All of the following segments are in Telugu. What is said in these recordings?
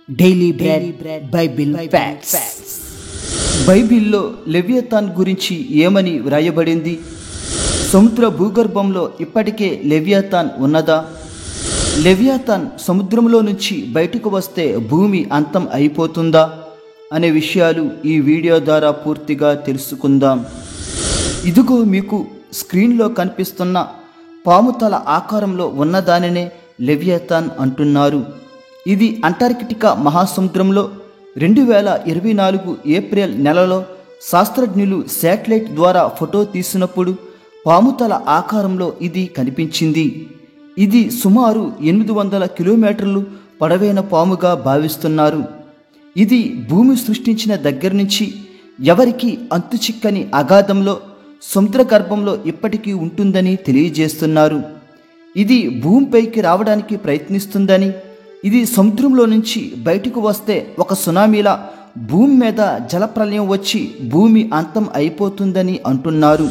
Daily bread Bible facts. బైబిల్లో లెవియథాన్ గురించి ఏమని వ్రాయబడింది? సముద్ర భూగర్భంలో ఇప్పటికే లెవియథాన్ ఉన్నదా? లెవియథాన్ సముద్రంలో నుంచి బయటకు వస్తే భూమి అంతం అయిపోతుందా అనే విషయాలు ఈ వీడియో ద్వారా పూర్తిగా తెలుసుకుందాం. ఇదిగో మీకు స్క్రీన్లో కనిపిస్తున్న పాముతల ఆకారంలో ఉన్నదానినే లెవియథాన్ అంటున్నారు. ఇది అంటార్కిటికా మహాసముద్రంలో 2024 ఏప్రిల్ నెలలో శాస్త్రజ్ఞులు శాటిలైట్ ద్వారా ఫోటో తీసినప్పుడు పాముతల ఆకారంలో ఇది కనిపించింది. ఇది సుమారు 800 కిలోమీటర్లు పొడవైన పాముగా భావిస్తున్నారు. ఇది భూమి సృష్టించిన దగ్గర నుంచి ఎవరికి అంతుచిక్కని అగాధంలో సముద్ర గర్భంలో ఇప్పటికీ ఉంటుందని తెలియజేస్తున్నారు. ఇది భూమిపైకి రావడానికి ప్రయత్నిస్తుందని, ఇది సముద్రంలో నుంచి బయటకు వస్తే ఒక సునామీలా భూమి మీద జలప్రలయం వచ్చి భూమి అంతం అయిపోతుందని అంటున్నారు.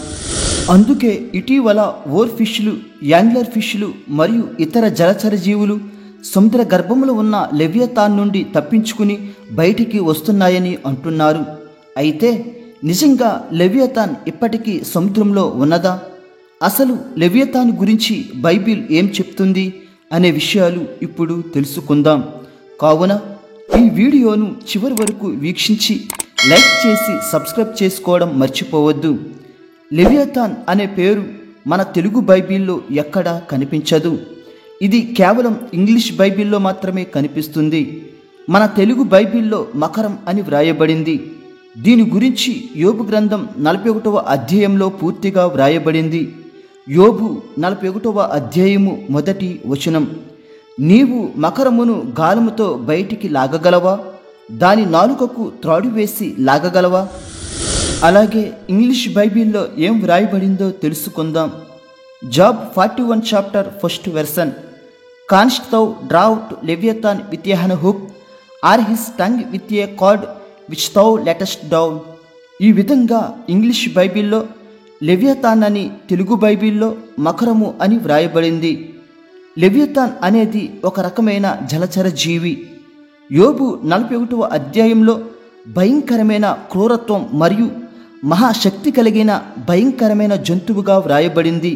అందుకే ఇటీవల ఓర్ ఫిష్లు, యాంగ్లర్ ఫిష్లు మరియు ఇతర జలచర జీవులు సముద్ర గర్భంలో ఉన్న లెవియథాన్ నుండి తప్పించుకుని బయటికి వస్తున్నాయని అంటున్నారు. అయితే నిజంగా లెవియథాన్ ఇప్పటికీ సముద్రంలో ఉన్నదా? అసలు లెవియథాన్ గురించి బైబిల్ ఏం చెప్తుంది అనే విషయాలు ఇప్పుడు తెలుసుకుందాం. కావున ఈ వీడియోను చివరి వరకు వీక్షించి లైక్ చేసి సబ్స్క్రైబ్ చేసుకోవడం మర్చిపోవద్దు. లెవియథాన్ అనే పేరు మన తెలుగు బైబిల్లో ఎక్కడా కనిపించదు. ఇది కేవలం ఇంగ్లీష్ బైబిల్లో మాత్రమే కనిపిస్తుంది. మన తెలుగు బైబిల్లో మకరం అని వ్రాయబడింది. దీని గురించి యోబు గ్రంథం 41వ అధ్యాయంలో పూర్తిగా వ్రాయబడింది. యోబు 41వ అధ్యాయము 1వ వచనం, నీవు మకరమును గాలముతో బయటికి లాగగలవా? దాని నాలుకకు త్రాడు వేసి లాగగలవా? అలాగే ఇంగ్లీష్ బైబిల్లో ఏం వ్రాయబడిందో తెలుసుకుందాం. Job 41 chapter 1st version, const thou draw out Leviathan with an hook, or his tongue with a cord which thou lettest down. ఈ విధంగా ఇంగ్లీష్ బైబిల్లో లెవియథాన్ అని, తెలుగు బైబిల్లో మకరము అని వ్రాయబడింది. లెవియథాన్ అనేది ఒక రకమైన జలచర జీవి. యోబు 41వ అధ్యాయంలో భయంకరమైన క్రూరత్వం మరియు మహాశక్తి కలిగిన భయంకరమైన జంతువుగా వ్రాయబడింది.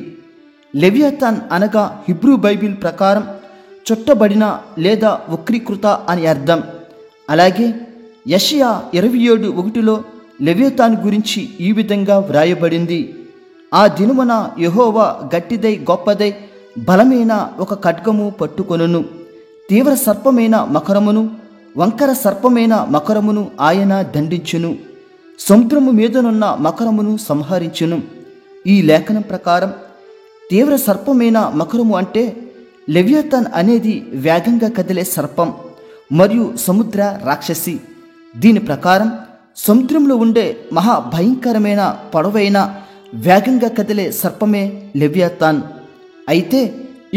లెవియథాన్ అనగా హిబ్రూ బైబిల్ ప్రకారం చుట్టబడిన లేదా వక్రీకృత అని అర్థం. అలాగే యెషయా 27:1లో లెవియథాన్ గురించి ఈ విధంగా వ్రాయబడింది, ఆ దినమున యెహోవా గట్టిదై గొప్పదై బలమైన ఒక ఖడ్గము పట్టుకొనును, తీవ్ర సర్పమైన మకరమును, వంకర సర్పమైన మకరమును ఆయన దండించును, సముద్రము మీదనున్న మకరమును సంహరించును. ఈ లేఖనం ప్రకారం తీవ్ర సర్పమైన మకరము అంటే లెవియథాన్ అనేది వేగంగా కదిలే సర్పం మరియు సముద్ర రాక్షసి. దీని ప్రకారం సముద్రంలో ఉండే మహాభయంకరమైన పొడవైన వేగంగా కదిలే సర్పమే లెవియథాన్. అయితే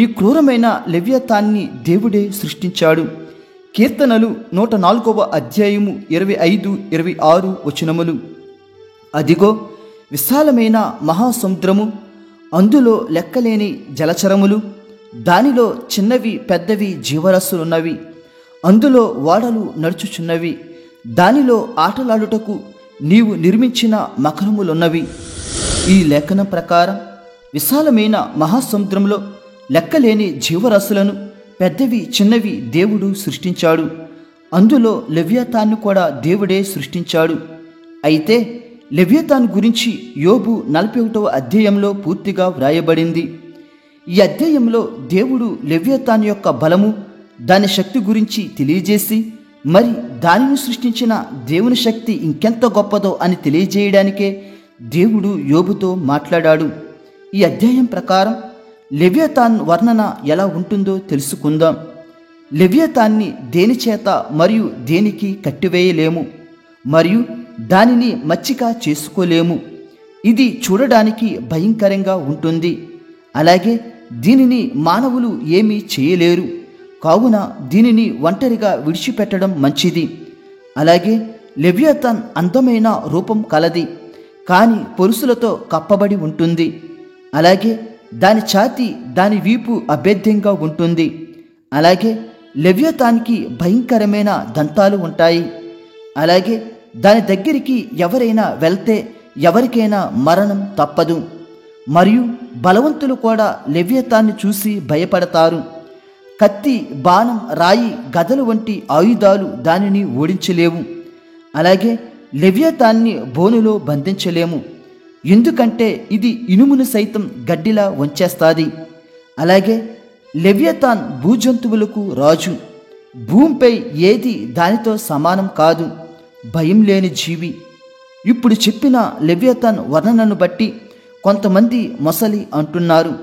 ఈ క్రూరమైన లెవియథాన్ని దేవుడే సృష్టించాడు. కీర్తనలు 104వ అధ్యాయము 25-26 వచనములు, అదిగో విశాలమైన మహాసముద్రము, అందులో లెక్కలేని జలచరములు, దానిలో చిన్నవి పెద్దవి జీవరాశులున్నవి, అందులో ఓడలు నడుచుచున్నవి, దానిలో ఆటలాడుటకు నీవు నిర్మించిన మకరములున్నవి. ఈ లేఖనం ప్రకారం విశాలమైన మహాసముద్రంలో లెక్కలేని జీవరాశులను, పెద్దవి చిన్నవి దేవుడు సృష్టించాడు. అందులో లెవియథాన్ను కూడా దేవుడే సృష్టించాడు. అయితే లెవియథాన్ గురించి యోబు 41వ అధ్యాయంలో పూర్తిగా వ్రాయబడింది. ఈ అధ్యాయంలో దేవుడు లెవియథాన్ యొక్క బలము, దాని శక్తి గురించి తెలియజేసి, మరి దానిని సృష్టించిన దేవుని శక్తి ఇంకెంత గొప్పదో అని తెలియజేయడానికే దేవుడు యోబుతో మాట్లాడాడు. ఈ అధ్యాయం ప్రకారం లెవియథాన్ వర్ణన ఎలా ఉంటుందో తెలుసుకుందాం. లెవియథాన్ని దేని చేత మరియు దేనికి కట్టివేయలేము మరియు దానిని మచ్చిక చేసుకోలేము. ఇది చూడడానికి భయంకరంగా ఉంటుంది. అలాగే దీనిని మానవులు ఏమీ చేయలేరు. కావున దీనిని ఒంటరిగా విడిచిపెట్టడం మంచిది. అలాగే లెవియథాన్ అందమైన రూపం కలది, కానీ పొలుసులతో కప్పబడి ఉంటుంది. అలాగే దాని ఛాతీ, దాని వీపు అభేద్యంగా ఉంటుంది. అలాగే లెవ్యతానికి భయంకరమైన దంతాలు ఉంటాయి. అలాగే దాని దగ్గరికి ఎవరైనా వెళ్తే ఎవరికైనా మరణం తప్పదు. మరియు బలవంతులు కూడా లెవ్యతాన్ని చూసి భయపడతారు. కత్తి, బాణం, రాయి, గదలు వంటి ఆయుధాలు దానిని ఓడించలేవు. అలాగే లెవ్యతాన్ని బోనులో బంధించలేము, ఎందుకంటే ఇది ఇనుమును సైతం గడ్డిలా వంచేస్తుంది. అలాగే లెవ్యతాన్ భూజంతువులకు రాజు. భూమిపై ఏది దానితో సమానం కాదు, భయం లేని జీవి. ఇప్పుడు చెప్పిన లెవ్యతాన్ వర్ణనను బట్టి కొంతమంది మొసలి అంటున్నారు,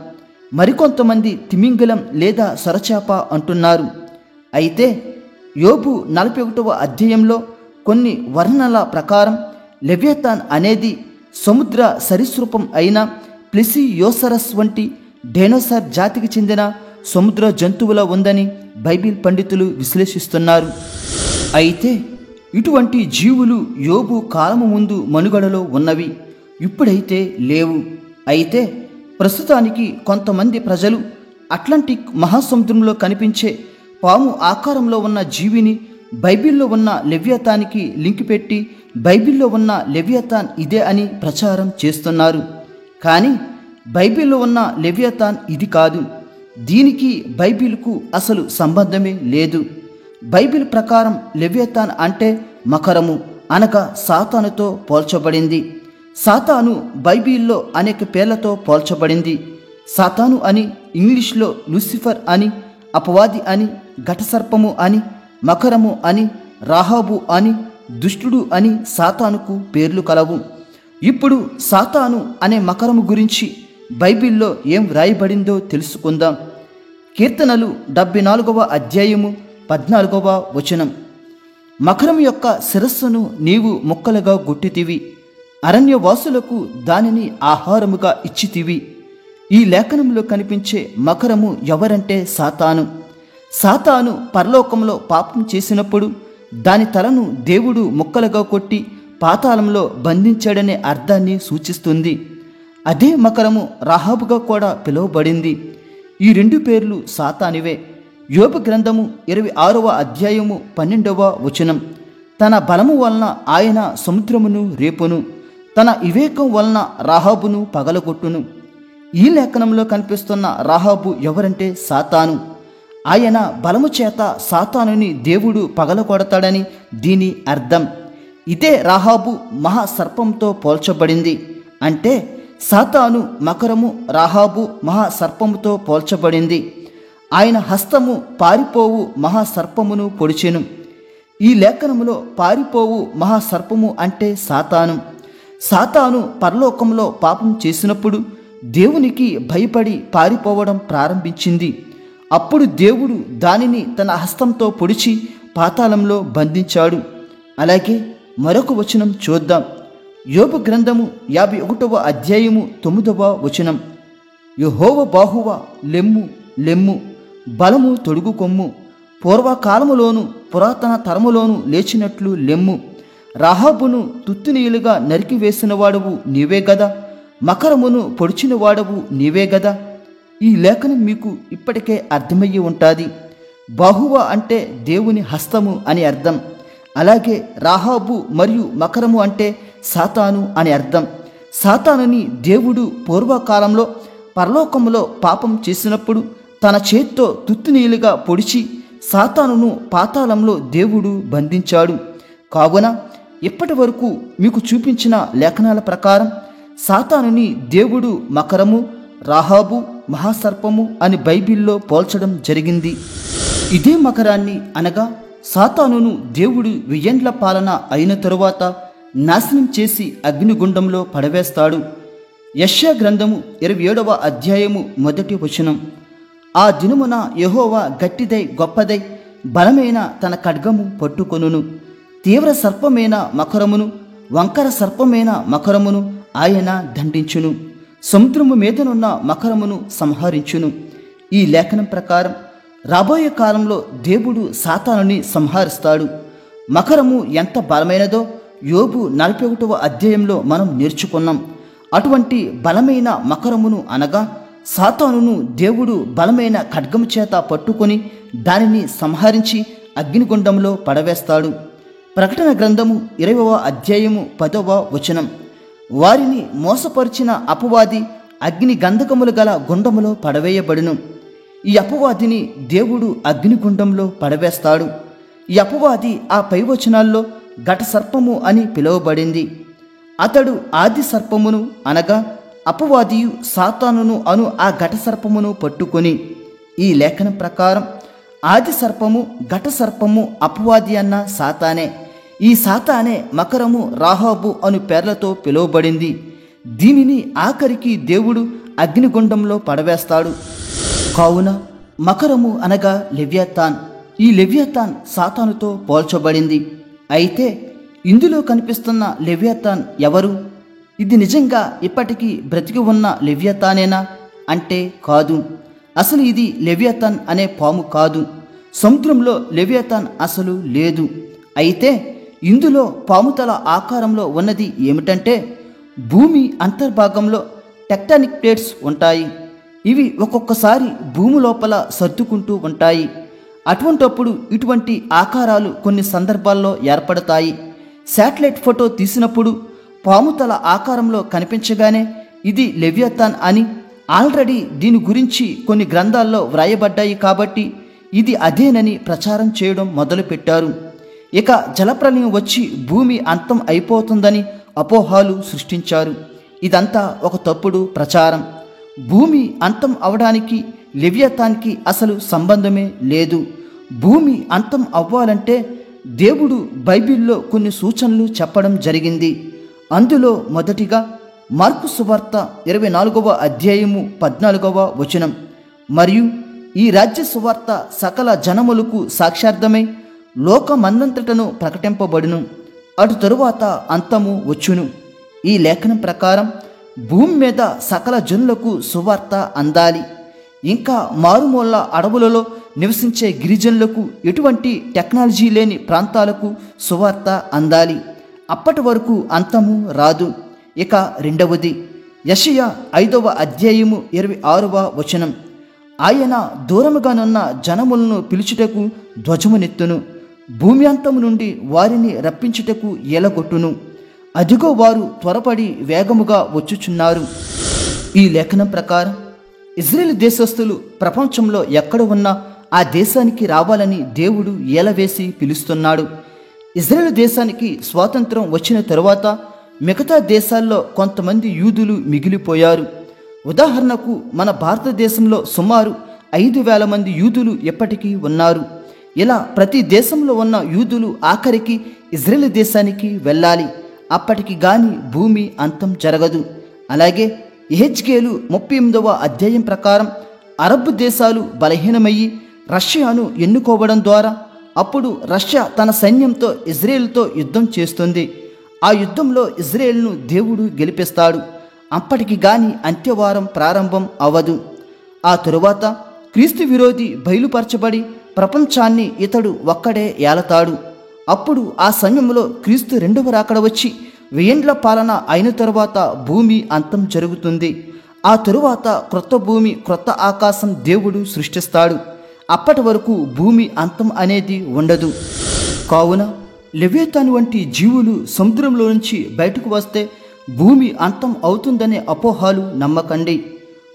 మరికొంతమంది తిమింగలం లేదా సొరచేప అంటున్నారు. అయితే యోబు 41వ అధ్యాయంలో కొన్ని వర్ణనల ప్రకారం లెవ్యతాన్ అనేది సముద్ర సరీసృపం అయిన ప్లెసియోసరస్ వంటి డైనోసార్ జాతికి చెందిన సముద్ర జంతువుల ఉందని బైబిల్ పండితులు విశ్లేషిస్తున్నారు. అయితే ఇటువంటి జీవులు యోబు కాలము ముందు మనుగడలో ఉన్నవి, ఇప్పుడైతే లేవు. అయితే ప్రస్తుతానికి కొంతమంది ప్రజలు అట్లాంటిక్ మహాసముద్రంలో కనిపించే పాము ఆకారంలో ఉన్న జీవిని బైబిల్లో ఉన్న లెవ్యతానికి లింక్ పెట్టి బైబిల్లో ఉన్న లెవ్యతాన్ ఇదే అని ప్రచారం చేస్తున్నారు. కానీ బైబిల్లో ఉన్న లెవ్యతాన్ ఇది కాదు. దీనికి బైబిల్కు అసలు సంబంధమే లేదు. బైబిల్ ప్రకారం లెవ్యతాన్ అంటే మకరము అనగా సాతానుతో పోల్చబడింది. సాతాను బైబిల్లో అనేక పేర్లతో పోల్చబడింది. సాతాను అని ఇంగ్లీష్లో లూసిఫర్ అని, అపవాది అని, ఘటసర్పము అని, మకరము అని, రాహాబు అని, దుష్టుడు అని సాతానుకు పేర్లు కలవు. ఇప్పుడు సాతాను అనే మకరము గురించి బైబిల్లో ఏం వ్రాయబడిందో తెలుసుకుందాం. కీర్తనలు 74వ అధ్యాయము 14వ వచనం. మకరం యొక్క శిరస్సును నీవు ముక్కలుగా గుట్టితివి, అరణ్యవాసులకు దానిని ఆహారముగా ఇచ్చితివి. ఈ లేఖనంలో కనిపించే మకరము ఎవరంటే సాతాను. సాతాను పరలోకంలో పాపం చేసినప్పుడు దాని తలను దేవుడు ముక్కలుగా కొట్టి పాతాళంలో బంధించాడనే అర్థాన్ని సూచిస్తుంది. అదే మకరము రాహాబుగా కూడా పిలువబడింది. ఈ రెండు పేర్లు సాతానివే. యోబు గ్రంథము 26వ అధ్యాయము 12వ వచనం. తన బలము వలన ఆయన సముద్రమును రేపును, తన వివేకం వలన రాహాబును పగలగొట్టును. ఈ లేఖనంలో కనిపిస్తున్న రాహాబు ఎవరంటే సాతాను. ఆయన బలము చేత సాతానుని దేవుడు పగలగొడతాడని దీని అర్థం. ఇదే రాహాబు మహాసర్పంతో పోల్చబడింది. అంటే సాతాను మకరము, రాహాబు మహాసర్పముతో పోల్చబడింది. ఆయన హస్తము పారిపోవు మహాసర్పమును పొడిచెను. ఈ లేఖనములో పారిపోవు మహాసర్పము అంటే సాతాను. సాతాను పరలోకంలో పాపం చేసినప్పుడు దేవునికి భయపడి పారిపోవడం ప్రారంభించింది. అప్పుడు దేవుడు దానిని తన హస్తంతో పొడిచి పాతాళంలో బంధించాడు. అలాగే మరొక వచనం చూద్దాం. యోబు గ్రంథము 51వ అధ్యాయము 9వ వచనం. యెహోవా బాహువ లెమ్ము లెమ్ము, బలము తొడుగు కొమ్ము, పూర్వకాలములోను పురాతన తరములోను లేచినట్లు లెమ్ము. రాహాబును తుత్తునీయులుగా నరికివేసిన వాడవు నీవే గదా, మకరమును పొడిచిన వాడవు నీవే గదా. ఈ లేఖనం మీకు ఇప్పటికే అర్థమయ్యి ఉంటుంది. బాహువ అంటే దేవుని హస్తము అని అర్థం. అలాగే రాహాబు మరియు మకరము అంటే సాతాను అని అర్థం. సాతానుని దేవుడు పూర్వకాలంలో పరలోకములో పాపం చేసినప్పుడు తన చేత్తో తుత్తునీయులుగా పొడిచి సాతానును పాతాళంలో దేవుడు బంధించాడు. కావున ఇప్పటి వరకు మీకు చూపించిన లేఖనాల ప్రకారం సాతానుని దేవుడు మకరము, రాహాబు, మహాసర్పము అని బైబిల్లో పోల్చడం జరిగింది. ఇదే మకరాన్ని అనగా సాతానును దేవుడు 1000 ఏండ్ల పాలన అయిన తరువాత నాశనం చేసి అగ్నిగుండంలో పడవేస్తాడు. యెషయా గ్రంథము 27వ అధ్యాయము 1వ వచనం. ఆ దినమున యెహోవా గట్టిదై గొప్పదై బలమైన తన ఖడ్గము పట్టుకొనును. తీవ్ర సర్పమైన మకరమును, వంకర సర్పమైన మకరమును ఆయన దండించును. సముద్రము మీదనున్న మకరమును సంహరించును. ఈ లేఖనం ప్రకారం రాబోయే కాలంలో దేవుడు సాతానుని సంహరిస్తాడు. మకరము ఎంత బలమైనదో యోబు 41వ అధ్యాయంలో మనం నేర్చుకున్నాం. అటువంటి బలమైన మకరమును అనగా సాతానును దేవుడు బలమైన ఖడ్గము చేత పట్టుకొని దానిని సంహరించి అగ్నిగుండంలో పడవేస్తాడు. ప్రకటన గ్రంథము 20వ అధ్యాయము 10వ వచనం. వారిని మోసపరిచిన అపవాది అగ్ని గంధకములు గల గుండములో పడవేయబడును. ఈ అపవాదిని దేవుడు అగ్నిగుండంలో పడవేస్తాడు. ఈ అపవాది ఆ పై వచనాల్లో ఘట సర్పము అని పిలువబడింది. అతడు ఆది సర్పమును అనగా అపవాదియు సాతానును అను ఆ ఘట సర్పమును పట్టుకొని, ఈ లేఖనం ప్రకారం ఆది సర్పము ఘట సర్పము అపవాది అన్న సాతానే. ఈ సాతానే మకరము రాహాబు అను పేర్లతో పిలువబడింది. దీనిని ఆఖరికి దేవుడు అగ్నిగుండంలో పడవేస్తాడు. కావున మకరము అనగా లెవ్యాతాన్. ఈ లెవ్యాతాన్ సాతానుతో పోల్చబడింది. అయితే ఇందులో కనిపిస్తున్న లెవ్యాతాన్ ఎవరు? ఇది నిజంగా ఇప్పటికీ బ్రతికి ఉన్న లెవ్యాతానేనా అంటే కాదు. అసలు ఇది లెవ్యాతాన్ అనే పాము కాదు. సముద్రంలో లెవ్యాతాన్ అసలు లేదు. అయితే ఇందులో పాముతల ఆకారంలో ఉన్నది ఏమిటంటే, భూమి అంతర్భాగంలో టెక్టానిక్ ప్లేట్స్ ఉంటాయి. ఇవి ఒక్కొక్కసారి భూమి లోపల సర్దుకుంటూ ఉంటాయి. అటువంటప్పుడు ఇటువంటి ఆకారాలు కొన్ని సందర్భాల్లో ఏర్పడతాయి. శాటిలైట్ ఫోటో తీసినప్పుడు పాముతల ఆకారంలో కనిపించగానే ఇది లెవ్యాతాన్ అని ఆల్రెడీ దీని గురించి కొన్ని గ్రంథాల్లో వ్రాయబడ్డాయి. కాబట్టి ఇది అదేనని ప్రచారం చేయడం మొదలుపెట్టారు. ఇక జలప్రలయం వచ్చి భూమి అంతం అయిపోతుందని అపోహాలు సృష్టించారు. ఇదంతా ఒక తప్పుడు ప్రచారం. భూమి అంతం అవడానికి లెవ్యాతాన్కి అసలు సంబంధమే లేదు. భూమి అంతం అవ్వాలంటే దేవుడు బైబిల్లో కొన్ని సూచనలు చెప్పడం జరిగింది. అందులో మొదటిగా మార్కు సువార్త 24వ అధ్యాయము 14వ వచనం. మరియు ఈ రాజ్య సువార్త సకల జనములకు సాక్ష్యార్థమై లోకమందంతటను ప్రకటింపబడును, అటు తరువాత అంతము వచ్చును. ఈ లేఖనం ప్రకారం భూమి మీద సకల జనులకు సువార్త అందాలి. ఇంకా మారుమూల అడవులలో నివసించే గిరిజనులకు, ఎటువంటి టెక్నాలజీ లేని ప్రాంతాలకు సువార్త అందాలి. అప్పటి వరకు అంతము రాదు. ఇక రెండవది యెషయా 5వ అధ్యాయము 26వ వచనం. ఆయన దూరముగానున్న జనములను పిలుచుటకు ధ్వజమునెత్తును, భూమి అంతము నుండి వారిని రప్పించుటకు ఏలగొట్టును. అదిగో వారు త్వరపడి వేగముగా వచ్చుచున్నారు. ఈ లేఖనం ప్రకారం ఇజ్రాయేల్ దేశస్థులు ప్రపంచంలో ఎక్కడ ఉన్నా ఆ దేశానికి రావాలని దేవుడు ఏలవేసి పిలుస్తున్నాడు. ఇజ్రాయేల్ దేశానికి స్వాతంత్రం వచ్చిన తరువాత మిగతా దేశాల్లో కొంతమంది యూదులు మిగిలిపోయారు. ఉదాహరణకు మన భారతదేశంలో సుమారు 5,000 మంది యూదులు ఎప్పటికీ ఉన్నారు. ఇలా ప్రతి దేశంలో ఉన్న యూదులు ఆఖరికి ఇజ్రాయేల్ దేశానికి వెళ్ళాలి. అప్పటికి గాని భూమి అంతం జరగదు. అలాగే యెహెజ్కేలు 38వ అధ్యాయం ప్రకారం అరబ్ దేశాలు బలహీనమయ్యి రష్యాను ఎన్నుకోవడం ద్వారా అప్పుడు రష్యా తన సైన్యంతో ఇజ్రాయేల్తో యుద్ధం చేస్తుంది. ఆ యుద్ధంలో ఇజ్రాయేల్ను దేవుడు గెలిపిస్తాడు. అప్పటికి గాని అంత్యవారం ప్రారంభం అవ్వదు. ఆ తరువాత క్రీస్తు విరోధి బయలుపరచబడి ప్రపంచాన్ని ఇతడు ఒక్కడే ఏలతాడు. అప్పుడు ఆ సమయంలో క్రీస్తు రెండవ రాకడ వచ్చి 1000 ఏండ్ల పాలన అయిన తరువాత భూమి అంతం జరుగుతుంది. ఆ తరువాత క్రొత్త భూమి క్రొత్త ఆకాశం దేవుడు సృష్టిస్తాడు. అప్పటి వరకు భూమి అంతం అనేది ఉండదు. కావున లెవ్యాతాను వంటి జీవులు సముద్రంలో నుంచి బయటకు వస్తే భూమి అంతం అవుతుందనే అపోహాలు నమ్మకండి.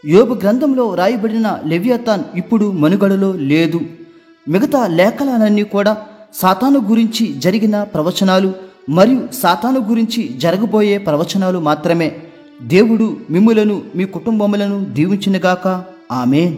యోబు గ్రంథంలో రాయబడిన లెవ్యాతాన్ ఇప్పుడు మనుగడలో లేదు. మిగతా లేఖనాలన్నీ కూడా సాతాను గురించి జరిగిన ప్రవచనాలు మరియు సాతాను గురించి జరగబోయే ప్రవచనాలు మాత్రమే. దేవుడు మిమ్ములను మీ కుటుంబములను దీవించునుగాక. ఆమేన్.